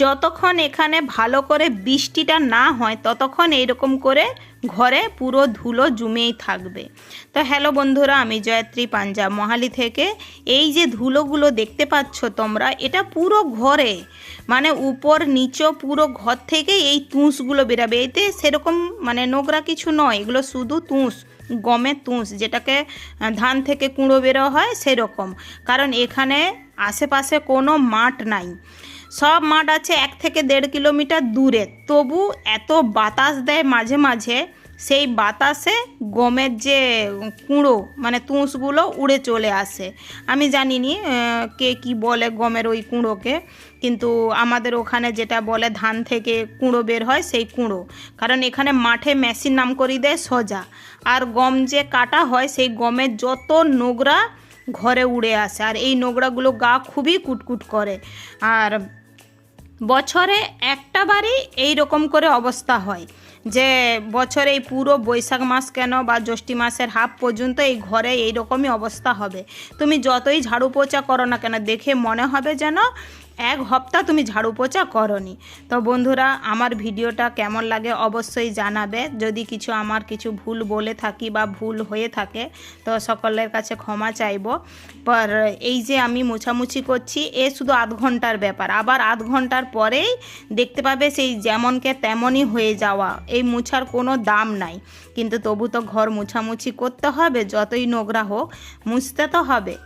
যতক্ষণ এখানে ভালো করে বৃষ্টিটা না হয় ততক্ষণ এইরকম করে ঘরে পুরো ধুলো জমেই থাকবে। তো হ্যালো বন্ধুরা, আমি জয়ত্রী পাঞ্জাব মহালি থেকে। এই যে ধুলোগুলো দেখতে পাচ্ছ তোমরা, এটা পুরো ঘরে, মানে উপর নিচ পুরো ঘর থেকে এই তুষগুলো বেরাবে। এতে সেরকম মানে নোংরা কিছু নয়, এগুলো শুধু তুষ, গমের তুষ, যেটাকে ধান থেকে কুঁড়ো বেরো হয় সেরকম। কারণ এখানে আশেপাশে কোনো মাঠ নাই, সব মাঠ আছে 1 থেকে 1.5 কিলোমিটার দূরে। তবু এত বাতাস দেয় মাঝে মাঝে, সেই বাতাসে গমের যে কুঁড়ো মানে তুষগুলো উড়ে চলে আসে। আমি জানি নি কে কি বলে গমের ওই কুঁড়োকে, কিন্তু আমাদের ওখানে যেটা বলে ধান থেকে কুঁড়ো বের হয় সেই কুঁড়ো। কারণ এখানে মাঠে মেশিন নাম করে দেয় সোজা, আর গম যে কাটা হয় সেই গমের যত নোংরা ঘরে উড়ে আসে, আর এই নোংরাগুলো গা খুবই কুটকুট করে। আর বছরে একটা বারই এই রকম করে অবস্থা হয়, যে বছরে এই পুরো বৈশাখ মাস কেন বা জ্যৈষ্ঠী মাসের হাফ পর্যন্ত এই ঘরে এই রকমই অবস্থা হবে। তুমি যতই ঝাড়ু পোছা করো না কেন, দেখে মনে হবে যেন 1 সপ্তাহ তুমি ঝাড়ু পোছা করনি। তো বন্ধুরা, আমার ভিডিওটা কেমন লাগে অবশ্যই জানাবে। যদি আমার কিছু ভুল বলে থাকি বা ভুল হয়ে থাকে তো সকলের কাছে ক্ষমা চাইব। পর এই যে আমি মোছামুছি করছি, এ শুধু আধ ঘন্টার ব্যাপার, আবার আধ ঘন্টার পরেই দেখতে পাবে সেই যেমনকে তেমনই হয়ে যাওয়া। এই মোছার কোনো দাম নাই, কিন্তু তবু তো ঘর মোছামুছি করতে হবে, যতই নোংরা হোক মুছতে তো হবে।